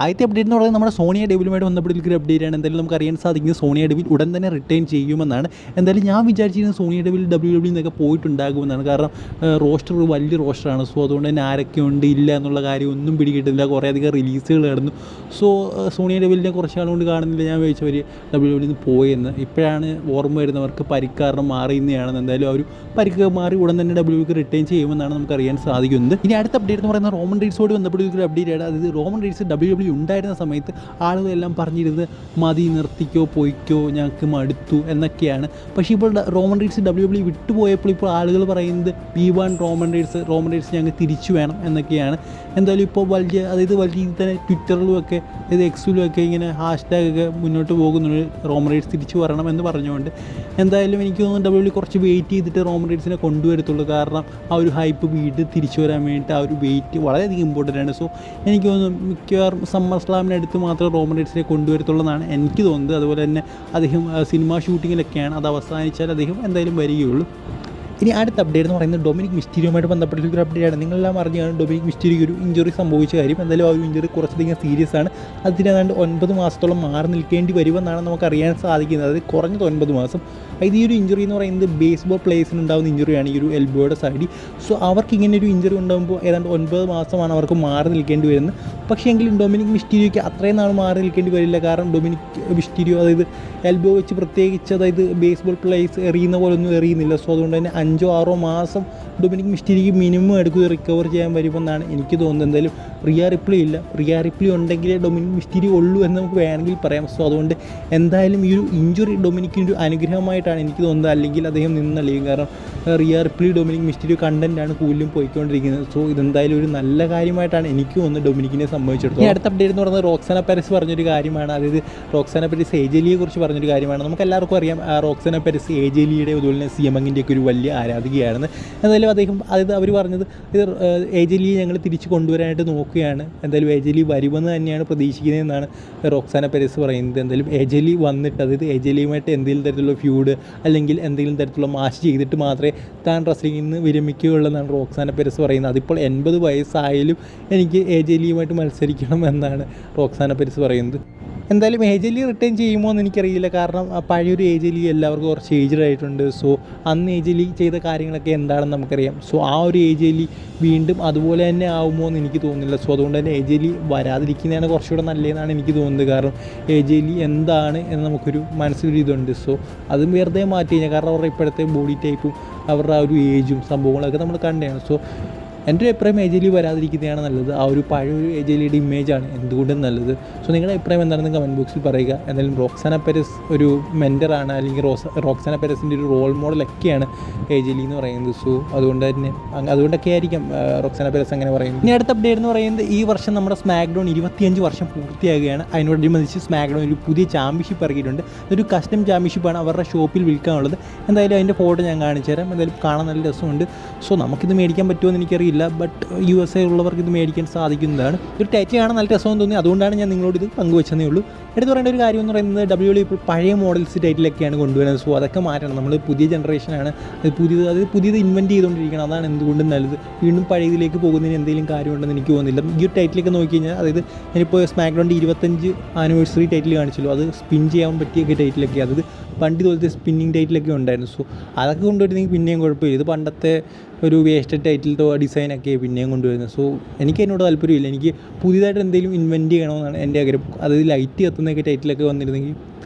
ആദ്യത്തെ അപ്ഡേറ്റ് എന്ന് പറയുന്നത് നമ്മുടെ സോണിയ ഡെവിലുമായിട്ട് ബന്ധപ്പെട്ടിരിക്കുന്ന അപ്ഡേറ്റ് ആണ്. എന്തായാലും നമുക്ക് അറിയാൻ സാധിക്കുന്നത് സോണിയ ഡെവിൽ ഉടൻ തന്നെ റിട്ടേൺ ചെയ്യുമെന്നാണ്. എന്തായാലും ഞാൻ വിചാരിച്ചിരുന്നത് സോണിയ ഡെവിൽ WWE നിന്നൊക്കെ പോയിട്ടുണ്ടാകുമെന്നാണ്. കാരണം റോസ്റ്റർ വലിയ റോസ്റ്ററാണ്. സോ അതുകൊണ്ട് തന്നെ ആരൊക്കെ ഉണ്ട് ഇല്ല എന്നുള്ള കാര്യം ഒന്നും പിടികിട്ടില്ല. കുറേയധികം റിലീസുകൾ നടന്നു. സോ സോണിയ ഡെവിലിനെ കുറച്ച് നാളുകൊണ്ട് കാണുന്നില്ല. ഞാൻ വിചാരിച്ചവർ WWE നിന്ന് പോയെന്ന്. ഇപ്പോഴാണ് ഓർമ്മ വരുന്നവർക്ക് പരിക്കാരണം മാറിയെന്നാണെന്ന്. എന്തായാലും അവർ പരിക്ക് മാറി ഉടൻ തന്നെ WWEക്ക് റിട്ടേൺ ചെയ്യുമെന്നാണ് നമുക്ക് അറിയാൻ സാധിക്കുന്നത്. ഇനി അടുത്ത അപ്ഡേറ്റ് എന്ന് പറയുന്നത് റോമൻ റീഡ്സോട് ബന്ധപ്പെട്ടിരിക്കുന്ന അപ്ഡേറ്റ് ആണ്. അതായത് റോമൻ റീഡ്സ് WWE ഉണ്ടായിരുന്ന സമയത്ത് ആളുകളെല്ലാം പറഞ്ഞിരുന്നത് മതി, നിർത്തിക്കോ, പോയിക്കോ, ഞങ്ങൾക്ക് മടുത്തു എന്നൊക്കെയാണ്. പക്ഷേ ഇപ്പോൾ റോമൻ റീഡ്സ് WWE വിട്ടുപോയപ്പോൾ ഇപ്പോൾ ആളുകൾ പറയുന്നത് വി വാണ്ട് റോമൻ റീഡ്സ് ഞങ്ങൾക്ക് തിരിച്ചു വേണം എന്നൊക്കെയാണ്. എന്തായാലും ഇപ്പോൾ വലിയ രീതിയിൽ തന്നെ ട്വിറ്ററിലും ഒക്കെ എക്സിലും ഒക്കെ ഇങ്ങനെ ഹാഷ്ടാഗൊക്കെ മുന്നോട്ട് പോകുന്നുണ്ട്, റോമൻ റീഡ്സ് തിരിച്ചു വരണം എന്ന് പറഞ്ഞുകൊണ്ട്. എന്തായാലും എനിക്ക് തോന്നുന്നു WWE കുറച്ച് വെയിറ്റ് ചെയ്തിട്ട് റോമൻ റീഡ്സിനെ കൊണ്ടുവരത്തുള്ളൂ. കാരണം ആ ഒരു ഹൈപ്പ് വീട് തിരിച്ചു വരാൻ വേണ്ടിയിട്ട് ആ ഒരു വെയിറ്റ് വളരെയധികം ഇമ്പോർട്ടൻ്റ് ആണ്. സോ എനിക്ക് തോന്നുന്നു മിക്കവാറും സമ്മർ സ്ലാമിനടുത്ത് മാത്രമേ റോമൻ റീഡ്സിനെ കൊണ്ടുവരത്തുള്ളൂ എന്നാണ് എനിക്ക് തോന്നുന്നത്. അതുപോലെ തന്നെ അദ്ദേഹം സിനിമ ഷൂട്ടിങ്ങിലൊക്കെയാണ്. അത് അവസാനിച്ചാൽ അദ്ദേഹം എന്തായാലും വരികയുള്ളൂ. ഇനി അടുത്ത അപ്ഡേറ്റ് എന്ന് പറയുന്നത് ഡൊമിനിക് മിസ്റ്റീരിയോയുമായിട്ട് ബന്ധപ്പെട്ടിരിക്കുന്ന അപ്ഡേറ്റാണ്. നിങ്ങളെല്ലാം അറിഞ്ഞാണ് ഡൊമിനിക് മിസ്റ്റീരിയോയ്ക്ക് ഒരു ഇഞ്ചുറി സംഭവിച്ച കാര്യം. എന്തായാലും ആ ഒരു ഇഞ്ചുറി കുറച്ചധികം സീരിയസ് ആണ്. അതിനേതാണ്ട് 9 മാസത്തോളം മാറി നിൽക്കേണ്ടി വരുമെന്നാണ് നമുക്ക് അറിയാൻ സാധിക്കുന്നത്. അത് കുറഞ്ഞത് 9 മാസം. ഇത് ഈ ഒരു ഇഞ്ചുറി എന്ന് പറയുന്നത് ബേസ്ബോൾ പ്ലേയേഴ്സിന് ഉണ്ടാകുന്ന ഇഞ്ചുറിയാണ്, ഈ ഒരു എൽബോയുടെ സൈഡിൽ. സോ അവർക്ക് ഇങ്ങനെ ഒരു ഇഞ്ചുറി ഉണ്ടാകുമ്പോൾ ഏതാണ്ട് 9 മാസമാണ് അവർക്ക് മാറി നിൽക്കേണ്ടി വരുന്നത്. പക്ഷേ എങ്കിലും ഡൊമിനിക് മിസ്റ്റീരിയോയ്ക്ക് അത്രയും നാൾ മാറി നിൽക്കേണ്ടി വരില്ല. കാരണം ഡൊമിനിക് മിസ്റ്റീരിയോ എൽബോ വെച്ച് പ്രത്യേകിച്ച് ബേസ്ബോൾ പ്ലേയേഴ്സ് എറിയുന്ന പോലെ ഒന്നും എറിയുന്നില്ല. സോ അതുകൊണ്ട് തന്നെ 5-6 മാസം ഡൊമിനിക് മിസ്റ്റീരിയോയ്ക്ക് മിനിമം എടുക്കുക റിക്കവർ ചെയ്യാൻ വരുമെന്നാണ് എനിക്ക് തോന്നുന്നത്. എന്തായാലും റിയ റിപ്ലി ഉണ്ടെങ്കിലേ ഡൊമിനിക് മിസ്റ്റീരിയോ ഉള്ളൂ എന്ന് നമുക്ക് വേണമെങ്കിൽ പറയാം. സോ അതുകൊണ്ട് എന്തായാലും ഈ ഒരു ഇഞ്ചുറി ഡൊമിനിക്കിന് ഒരു അനുഗ്രഹമായിട്ടാണ് എനിക്ക് തോന്നുന്നത്. അല്ലെങ്കിൽ അദ്ദേഹം നിന്നളിയും. കാരണം റിയ റിപ്ലി ഡൊമിനിക് മിസ്റ്റീരിയോ കണ്ടൻറ്റാണ് കൂടുതലും പോയിക്കൊണ്ടിരിക്കുന്നത്. സോ ഇതെന്തായാലും ഒരു നല്ല കാര്യമായിട്ടാണ് എനിക്ക് തോന്നുന്നത് ഡൊമിനിക്കിനെ സംബന്ധിച്ചിടത്തോളം. അടുത്ത അപ്ഡേറ്റ് എന്ന് പറയുന്നത് റോക്സാന പെരസ് പറഞ്ഞൊരു കാര്യമാണ്. അതായത് റോക്സാന പെരസ് ഏജലിയെ കുറിച്ച് പറഞ്ഞൊരു കാര്യമാണ്. നമുക്ക് എല്ലാവർക്കും അറിയാം റോക്സാന പെരസ് ഏജലിയുടെ അതുപോലെ തന്നെ സിയമങ്ങിൻ്റെ ഒക്കെ ഒരു വലിയ ആരാധികയാണെന്ന്. എന്തായാലും അവർ പറഞ്ഞത് ഇത് ഏജലിയെ ഞങ്ങൾ തിരിച്ച് കൊണ്ടുവരാനായിട്ട് നോക്കുകയാണ്. എന്തായാലും ഏജലി വരുമെന്ന് തന്നെയാണ് പ്രതീക്ഷിക്കുന്നതെന്നാണ് റോക്സാന പെരസ് പറയുന്നത്. എന്തായാലും ഏജലി വന്നിട്ട് ഏജലിയുമായിട്ട് എന്തെങ്കിലും തരത്തിലുള്ള ഫ്യൂഡ് അല്ലെങ്കിൽ എന്തെങ്കിലും തരത്തിലുള്ള മാച്ച് ചെയ്തിട്ട് മാത്രമേ താൻ റെസ്ലിംഗിൽ നിന്ന് വിരമിക്കുകയുള്ളൂ എന്നാണ് റോക്സാന പെരസ് പറയുന്നത്. അതിപ്പോൾ 80 വയസ്സായാലും എനിക്ക് ഏജലിയുമായിട്ട് മത്സരിക്കണം എന്നാണ് റോക്സാന പെരസ് പറയുന്നത്. എന്തായാലും ഏജലി റിട്ടേൺ ചെയ്യുമോ എന്ന് എനിക്കറിയില്ല. കാരണം പഴയൊരു ഏജലി എല്ലാവർക്കും കുറച്ച് ഏജ്ഡ് ആയിട്ടുണ്ട്. സോ അന്ന് ഏജലി ചെയ്ത കാര്യങ്ങളൊക്കെ എന്താണെന്ന് നമുക്കറിയാം. സോ ആ ഒരു ഏജലി വീണ്ടും അതുപോലെ തന്നെ ആവുമോ എന്ന് എനിക്ക് തോന്നുന്നില്ല. സോ അതുകൊണ്ട് തന്നെ ഏജലി വരാതിരിക്കുന്നതാണ് കുറച്ചുകൂടെ നല്ലതെന്നാണ് എനിക്ക് തോന്നുന്നത്. കാരണം ഏജലി എന്താണ് എന്ന് നമുക്കൊരു മനസ്സിലൊരു ഇതുണ്ട്. സോ അത് വെറുതെ മാറ്റി കഴിഞ്ഞാൽ കാരണം അവരുടെ ഇപ്പോഴത്തെ ബോഡി ടൈപ്പും അവരുടെ ആ ഒരു ഏജും സംഭവങ്ങളൊക്കെ നമ്മൾ കണ്ടതാണ്. സോ എൻ്റെ ഒരു അഭിപ്രായം ഏജലി വരാതിരിക്കുന്നതാണ് നല്ലത്. ആ ഒരു പഴയൊരു ഏജലിയുടെ ഇമേജാണ് എന്തുകൊണ്ടും നല്ലത്. സോ നിങ്ങളുടെ അഭിപ്രായം എന്താണെന്ന് കമൻറ്റ് ബോക്സിൽ പറയുക. എന്തായാലും റോക്സാന പെരസ് ഒരു മെൻറ്ററാണ്, അല്ലെങ്കിൽ റോക്സാന പെരസിൻ്റെ ഒരു റോൾ മോഡലൊക്കെയാണ് ഏജലി എന്ന് പറയുന്നത്. സോ അതുകൊണ്ടൊക്കെ ആയിരിക്കും റോക്സാന പെരസ് അങ്ങനെ പറയുന്നത്. ഇനി അടുത്ത അപ്ഡേറ്റ് എന്ന് പറയുന്നത് ഈ വർഷം നമ്മുടെ സ്മാക്ക് ഡൗൺ 25 വർഷം പൂർത്തിയാകുകയാണ്. അതിനോടനുബന്ധിച്ച് സ്മാക്ക് ഡൗൺ ഒരു പുതിയ ചാമ്പ്യൻഷിപ്പ് ഇറക്കിയിട്ടുണ്ട്. ഇതൊരു കസ്റ്റം ചാമ്പ്യൻഷിപ്പാണ് അവരുടെ ഷോപ്പിൽ വിൽക്കാനുള്ളത്. എന്തായാലും അതിൻ്റെ ഫോട്ടോ ഞാൻ കാണിച്ചു തരാം. എന്തായാലും കാണാൻ നല്ല രസമുണ്ട്. സോ നമുക്കിത് മേടിക്കാൻ പറ്റുമോ എന്ന് എനിക്കറിയില്ല. ബട്ട് USA ഉള്ളവർക്ക് ഇത് മേടിക്കാൻ സാധിക്കുന്നതാണ്. ഒരു ടൈറ്റ് കാണാൻ നല്ല രസമെന്ന് തോന്നി. അതുകൊണ്ടാണ് ഞാൻ നിങ്ങളോട് ഇത് പങ്കുവെച്ചതേ ഉള്ളൂ. എടുത്ത് പറയേണ്ട ഒരു കാര്യം എന്ന് പറയുന്നത് WWE ഇപ്പോൾ പഴയ മോഡൽസ് ടൈറ്റിലൊക്കെയാണ് കൊണ്ടുവരുന്നത്. സോ അതൊക്കെ മാറ്റണം. നമ്മൾ പുതിയ ജനറേഷനാണ്, പുതിയത് ഇൻവെൻറ്റ് ചെയ്തുകൊണ്ടിരിക്കണം. അതാണ് എന്തുകൊണ്ടും നല്ലത്. വീണ്ടും പഴയതിലേക്ക് പോകുന്നതിന് എന്തെങ്കിലും കാര്യമുണ്ടെന്ന് എനിക്ക് തോന്നുന്നില്ല. ഈ ഒരു ടൈറ്റിലൊക്കെ നോക്കി കഴിഞ്ഞാൽ അതായത് ഞാനിപ്പോൾ സ്മാക്ക് ഡൗണിൻ്റെ 25 ആനിവേഴ്സറി ടൈറ്റിൽ കാണിച്ചല്ലോ. അത് സ്പിൻ ചെയ്യാൻ പറ്റിയൊക്കെ ടൈറ്റിലൊക്കെ, അതായത് പണ്ട് പോലത്തെ സ്പിന്നിങ് ടൈറ്റിലൊക്കെ ഉണ്ടായിരുന്നു. സോ അതൊക്കെ കൊണ്ടുവരുന്നെങ്കിൽ പിന്നെയും കുഴപ്പമില്ല. ഇത് പണ്ടത്തെ ഒരു വേസ്റ്റഡ് ടൈറ്റിലോ ഡിസൈനൊക്കെ പിന്നെയും കൊണ്ടുവരുന്നത്. സോ എനിക്ക് അതിനോട് താല്പര്യമില്ല. എനിക്ക് പുതിയതായിട്ട് എന്തെങ്കിലും ഇൻവെൻറ്റ് ചെയ്യണമെന്നാണ് എൻ്റെ ആഗ്രഹം. അതായത് ലൈറ്റ് കത്തുന്നൊക്കെ ടൈറ്റിലൊക്കെ വന്നിരുന്നെങ്കിൽ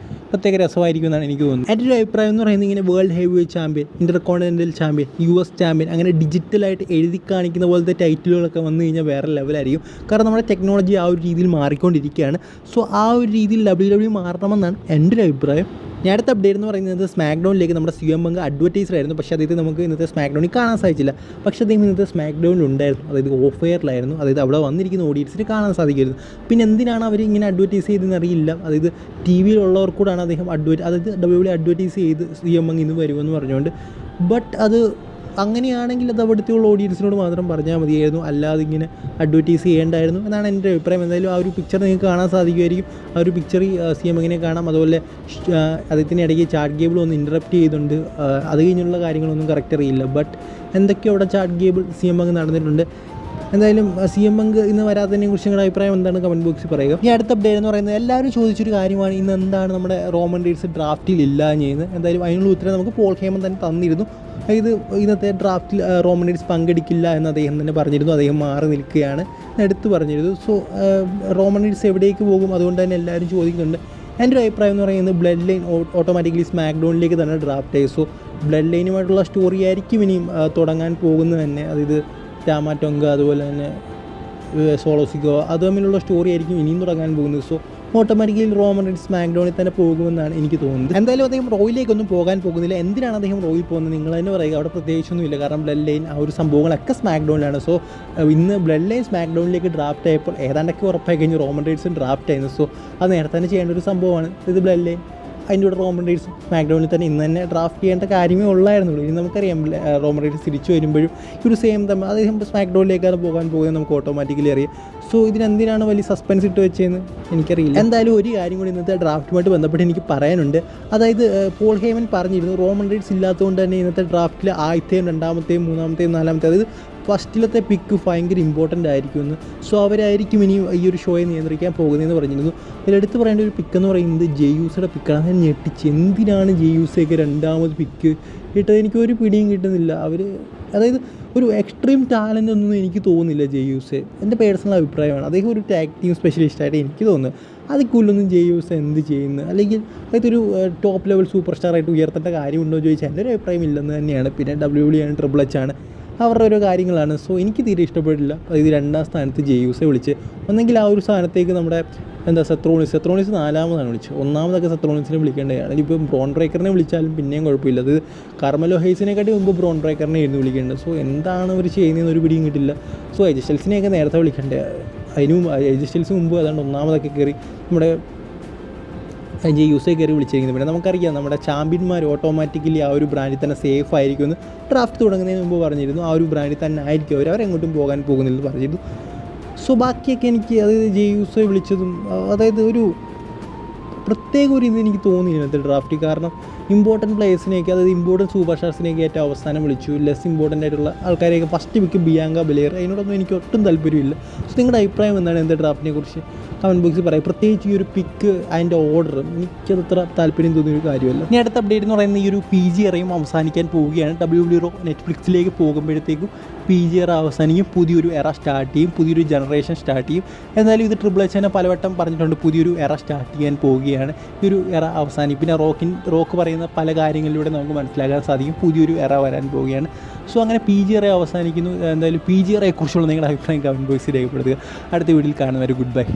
പ്രത്യേക രസമായിരിക്കും എന്നാണ് എനിക്ക് തോന്നുന്നത്. എൻ്റെ ഒരു അഭിപ്രായം എന്ന് പറയുന്നത് ഇങ്ങനെ world heavyweight champion, intercontinental champion, US champion, അങ്ങനെ ഡിജിറ്റലായിട്ട് എഴുതി കാണിക്കുന്ന പോലത്തെ ടൈറ്റിലുകളൊക്കെ വന്നു കഴിഞ്ഞാൽ വേറെ ലെവലായിരിക്കും. കാരണം നമ്മുടെ ടെക്നോളജി ആ ഒരു രീതിയിൽ മാറിക്കൊണ്ടിരിക്കുകയാണ്. സോ ആ ഒരു രീതിയിൽ WWE മാറണമെന്നാണ് എൻ്റെ ഒരു അഭിപ്രായം. ഞാൻ അടുത്ത അപ്ഡേറ്റ് എന്ന് പറയുന്നത് സ്മാക്ക് ഡൗണിലേക്ക് നമ്മുടെ CM Punk അഡ്വർടൈസർ ആയിരുന്നു. പക്ഷേ അദ്ദേഹത്തെ നമുക്ക് ഇന്നത്തെ സ്മാക്ക് ഡൗണിൽ കാണാൻ സാധിച്ചില്ല. പക്ഷേ അദ്ദേഹം ഇന്നത്തെ സ്മാക്ക് ഡൗണിൽ ഉണ്ടായിരുന്നു. അതായത് ഓഫ് എയറിലായിരുന്നു. അതായത് അവിടെ വന്നിരിക്കുന്ന ഓഡിയൻസിന് കാണാൻ സാധിക്കുമായിരുന്നു. പിന്നെ എന്തിനാണ് അവർ ഇങ്ങനെ അഡ്വർടൈസ് ചെയ്തതെന്ന് അറിയില്ല. അതായത് TV-യിലുള്ളവർക്കൂടാണ് അദ്ദേഹം അതായത് WWE അഡ്വർടൈസ് ചെയ്ത് CM Punk ഇന്ന് വരുമെന്ന് പറഞ്ഞുകൊണ്ട്. ബട്ട് അത് അങ്ങനെയാണെങ്കിൽ അത് അവിടുത്തെയുള്ള ഓഡിയൻസിനോട് മാത്രം പറഞ്ഞാൽ മതിയായിരുന്നു. അല്ലാതെ ഇങ്ങനെ അഡ്വർടൈസ് ചെയ്യേണ്ടായിരുന്നു എന്നാണ് എൻ്റെ അഭിപ്രായം. എന്തായാലും ആ ഒരു പിക്ചർ നിങ്ങൾക്ക് കാണാൻ സാധിക്കുമായിരിക്കും. ആ ഒരു പിക്ചറിൽ CM Punk കാണാം. അതുപോലെ അദ്ദേഹത്തിൻ്റെ ഇടയ്ക്ക് ചാറ്റ് കേബിൾ ഒന്ന് ഇൻറ്ററപ്റ്റ് ചെയ്തുകൊണ്ട് അത് കഴിഞ്ഞുള്ള കാര്യങ്ങളൊന്നും കറക്റ്റ് അറിയില്ല. ബട്ട് എന്തൊക്കെയോ അവിടെ ചാറ്റ് കേബിൾ CM Punk നടന്നിട്ടുണ്ട്. എന്തായാലും CM Punk ഇന്ന് വരാത്തതിനെ കുറിച്ച് നിങ്ങളുടെ അഭിപ്രായം എന്താണ് കമൻറ്റ് ബോക്സിൽ പറയുക. ഈ അടുത്ത അപ്ഡേറ്റ് എന്ന് പറയുന്നത് എല്ലാവരും ചോദിച്ചൊരു കാര്യമാണ്, ഇന്ന് എന്താണ് നമ്മുടെ റോമൻ റീഡ്സ് ഡ്രാഫ്റ്റിൽ ഇല്ല ചെയ്യുന്നത്. എന്തായാലും അതിനുള്ള ഉത്തരം നമുക്ക് പോൾ ഹേമൻ തന്നെ തന്നിരുന്നു. ഇത് ഇന്നത്തെ ഡ്രാഫ്റ്റിൽ റോമൻ റീഡ്സ് പങ്കെടുക്കില്ല എന്ന് അദ്ദേഹം തന്നെ പറഞ്ഞിരുന്നു. അദ്ദേഹം മാറി നിൽക്കുകയാണ് എടുത്തു പറഞ്ഞിരുന്നു. സോ റോമൻ റീഡ്സ് എവിടേക്ക് പോകും, അതുകൊണ്ട് തന്നെ എല്ലാവരും ചോദിക്കുന്നുണ്ട്. എൻ്റെ ഒരു അഭിപ്രായം എന്ന് പറയുന്നത് ബ്ലഡ് ലൈൻ ഓട്ടോമാറ്റിക്കലി സ്മാക്ഡൗണിലേക്ക് തന്നെ ഡ്രാഫ്റ്റ് ആയി. സോ ബ്ലഡ് ലൈനുമായിട്ടുള്ള സ്റ്റോറി ആയിരിക്കും ഇനിയും തുടങ്ങാൻ പോകുന്നത് തന്നെ. അതായത് ടാമാറ്റോങ്ക അതുപോലെ തന്നെ സോളോസിക്കോ അത് തമ്മിലുള്ള സ്റ്റോറി ആയിരിക്കും ഇനിയും തുടങ്ങാൻ പോകുന്നത്. സോ ഓട്ടോമാറ്റിക്കലി റോമൻ റീഡ്സ് സ്മാക്ഡൗണിൽ തന്നെ പോകുമെന്നാണ് എനിക്ക് തോന്നുന്നത്. എന്തായാലും അദ്ദേഹം റോയിലേക്കൊന്നും പോകാൻ പോകുന്നില്ല. എന്തിനാണ് അദ്ദേഹം റോയിൽ പോകുന്നത് നിങ്ങൾ തന്നെ പറയുക. അവിടെ പ്രത്യേകിച്ചൊന്നുമില്ല, കാരണം ബ്ലഡ് ലൈൻ ആ ഒരു സംഭവങ്ങളൊക്കെ സ്മാക്ഡൗണിലാണ്. സോ ഇന്ന് ബ്ലഡ് ലൈൻ സ്മാക്ഡൗണിലേക്ക് ഡ്രാഫ്റ്റ് ആയപ്പോൾ ഏതാണ്ടൊക്കെ ഉറപ്പായി കഴിഞ്ഞ് റോമൻ റീഡ്സും ഡ്രാഫ്റ്റ് ആയിരുന്നു. സോ അത് നേരത്തെ തന്നെ ചെയ്യേണ്ട ഒരു സംഭവമാണ്. ഇത് ബ്ലഡ് ലൈൻ അതിൻ്റെ കൂടെ റോമൻ റീഡ്സ് സ്മാക്ഡൗണിൽ തന്നെ ഇന്ന് തന്നെ ഡ്രാഫ്റ്റ് ചെയ്യേണ്ട കാര്യമേ ഉള്ളായിരുന്നുള്ളൂ. ഇനി നമുക്കറിയാം റോമൻ റീഡ്സ് തിരിച്ചു വരുമ്പോഴും ഈ ഒരു സെയിം തമ്മിൽ അദ്ദേഹം സ്മാക്ഡൗണിലേക്കാണ് പോകാൻ പോകുന്നത് നമുക്ക് ഓട്ടോമാറ്റിക്കലി അറിയാം. സോ ഇതിനെന്തിനാണ് വലിയ സസ്പെൻസ് ഇട്ട് വെച്ചതെന്ന് എനിക്കറിയില്ല. എന്തായാലും ഒരു കാര്യം കൂടി ഇന്നത്തെ ഡ്രാഫ്റ്റുമായിട്ട് ബന്ധപ്പെട്ട് എനിക്ക് പറയാനുണ്ട്. അതായത് പോൾ ഹേമൻ പറഞ്ഞിരുന്നു റോമൻ റീഡ്സ് ഇല്ലാത്തതുകൊണ്ട് തന്നെ ഇന്നത്തെ ഡ്രാഫ്റ്റിൽ ആദ്യത്തെയും രണ്ടാമത്തെയും മൂന്നാമത്തെയും നാലാമത്തെയും അതായത് ഫസ്റ്റിലത്തെ പിക്ക് ഭയങ്കര ഇമ്പോർട്ടൻ്റ് ആയിരിക്കുമെന്ന്. സോ അവരായിരിക്കും ഇനി ഈ ഒരു ഷോയെ നിയന്ത്രിക്കാൻ പോകുന്നതെന്ന് പറഞ്ഞിരുന്നു. ഇതിലെടുത്ത് പറയേണ്ട ഒരു പിക്കെന്ന് പറയുന്നത് ജെയ്യൂസയുടെ പിക്കാണ്. ഞാൻ ഞെട്ടിച്ച് എന്തിനാണ് ജെയ്യൂസയൊക്കെ രണ്ടാമത് പിക്ക് ഇട്ടത്, എനിക്കൊരു പിടിയും കിട്ടുന്നില്ല. അതായത് ഒരു എക്സ്ട്രീം ടാലൻ്റ് ഒന്നും എനിക്ക് തോന്നുന്നില്ല ജെയ്യൂസ്. എൻ്റെ പേഴ്സണൽ അഭിപ്രായമാണ്. അദ്ദേഹം ഒരു ടാഗ് ടീം സ്പെഷ്യലിസ്റ്റായിട്ട് എനിക്ക് തോന്നുന്നത്. അതിക്കുള്ളൊന്നും ജെയ്യൂസ് എന്ത് ചെയ്യുന്നു, അല്ലെങ്കിൽ അതൊരു ടോപ്പ് ലെവൽ സൂപ്പർ സ്റ്റാറായിട്ട് ഉയർത്തേണ്ട കാര്യമുണ്ടോ എന്ന് ചോദിച്ചാൽ എൻ്റെ ഒരു അഭിപ്രായം ഇല്ലെന്ന് തന്നെയാണ്. പിന്നെ WWE ആണ്, ട്രിപ്പിൾ എച്ച് ആണ്, അവരുടെ ഓരോ കാര്യങ്ങളാണ്. സോ എനിക്ക് തീരെ ഇഷ്ടപ്പെട്ടില്ല. അതായത് രണ്ടാം സ്ഥാനത്ത് ജെയ്യൂസെ വിളിച്ച് ഒന്നെങ്കിൽ ആ ഒരു സ്ഥാനത്തേക്ക് നമ്മുടെ സെത്രോണിസ് നാലാമതാണ് വിളിച്ചത്. ഒന്നാമതൊക്കെ സെത്രോണിസിനെ വിളിക്കേണ്ടതാണ്. ഇനിയിപ്പോൾ ബ്രോൺ ബ്രേക്കറിനെ വിളിച്ചാലും പിന്നെയും കുഴപ്പമില്ല. അത് കാർമലോ ഹെയ്സിനെക്കാട്ടി മുമ്പ് ബ്രോൺ ബ്രേക്കറിനെ ആയിരുന്നു വിളിക്കേണ്ടത്. സോ എന്താണ് അവർ ചെയ്യുന്നതെന്ന് ഒരു പിടിയും കിട്ടില്ല. സോ എജ് സ്റ്റൈൽസിനെയൊക്കെ നേരത്തെ വിളിക്കേണ്ടത്. അതിനും എജ് സ്റ്റൈൽസ് മുമ്പ് അതാണ്ട് ഒന്നാമതൊക്കെ കയറി നമ്മുടെ ജെയ്യൂസെ കയറി വിളിച്ചിരിക്കുന്നത്. പിന്നെ നമുക്കറിയാം നമ്മുടെ ചാമ്പ്യന്മാർ ഓട്ടോമാറ്റിക്കലി ആ ഒരു ബ്രാൻഡിൽ തന്നെ സേഫ് ആയിരിക്കുമെന്ന് ഡ്രാഫ്റ്റ് തുടങ്ങുന്നതിന് മുമ്പ് പറഞ്ഞിരുന്നു. ആ ഒരു ബ്രാൻഡിൽ തന്നെ ആയിരിക്കും അവരെങ്ങോട്ടും പോകാൻ പോകുന്നില്ല പറഞ്ഞിരുന്നു. സോ ബാക്കിയൊക്കെ എനിക്ക് അതായത് ജെയ്യൂസെ വിളിച്ചതും അതായത് ഒരു പ്രത്യേക ഒരു ഇത് എനിക്ക് തോന്നിയില്ല ഇന്നത്തെ ഡ്രാഫ്റ്റ്. കാരണം ഇമ്പോർട്ടൻറ്റ് പ്ലേയേഴ്സിനെയൊക്കെ അതായത് ഇമ്പോർട്ടൻറ്റ് സൂപ്പർ സ്റ്റാർസിനെയൊക്കെ ഏറ്റവും അവസാനം വിളിച്ചു. ലെസ് ഇമ്പോർട്ടൻ്റ് ആയിട്ടുള്ള ആൾക്കാരെയൊക്കെ ഫസ്റ്റ് പിക്ക് ബിയാങ്ക ബെലേർ. അതിനോടൊന്നും എനിക്ക് ഒട്ടും താല്പര്യമില്ല. സോ നിങ്ങളുടെ അഭിപ്രായം എന്താണ് ഇന്നത്തെ ഡ്രാഫ്റ്റിനെ കുറിച്ച് കമൻറ്റ് ബോക്സിൽ പറയാം. പ്രത്യേകിച്ച് ഈ ഒരു പിക്ക് അതിൻ്റെ ഓർഡർ എനിക്കതത്ര താല്പര്യം തോന്നിയൊരു കാര്യമല്ല. ഇനി അടുത്ത അപ്ഡേറ്റ് എന്ന് പറയുന്നത് ഈ ഒരു PG എറയും അവസാനിക്കാൻ പോവുകയാണ്. WWE നെറ്റ്ഫ്ലിക്സിലേക്ക് പോകുമ്പോഴത്തേക്കും PG എറ അവസാനിക്കും, പുതിയൊരു എറ സ്റ്റാർട്ട് ചെയ്യും, പുതിയൊരു ജനറേഷൻ സ്റ്റാർട്ട് ചെയ്യും. എന്തായാലും ഇത് ട്രിപ്പിൾ എച്ച് തന്നെ പലവട്ടം പറഞ്ഞിട്ടുണ്ട്, പുതിയൊരു എറ സ്റ്റാർട്ട് ചെയ്യാൻ പോവുകയാണ്. ഈ ഒരു എറ അവസാനിക്കും. പിന്നെ റോക്ക് പറയുന്ന പല കാര്യങ്ങളിലൂടെ നമുക്ക് മനസ്സിലാക്കാൻ സാധിക്കും പുതിയൊരു എറ വരാൻ പോവുകയാണ്. സോ അങ്ങനെ PG എറ അവസാനിക്കുന്നു. എന്തായാലും PG എറയെക്കുറിച്ചുള്ള നിങ്ങളുടെ അഭിപ്രായം കമൻറ്റ് ബോക്സിൽ രേഖപ്പെടുത്തുക. അടുത്ത വീഡിയോയിൽ കാണുന്നവരെ ഗുഡ് ബൈ.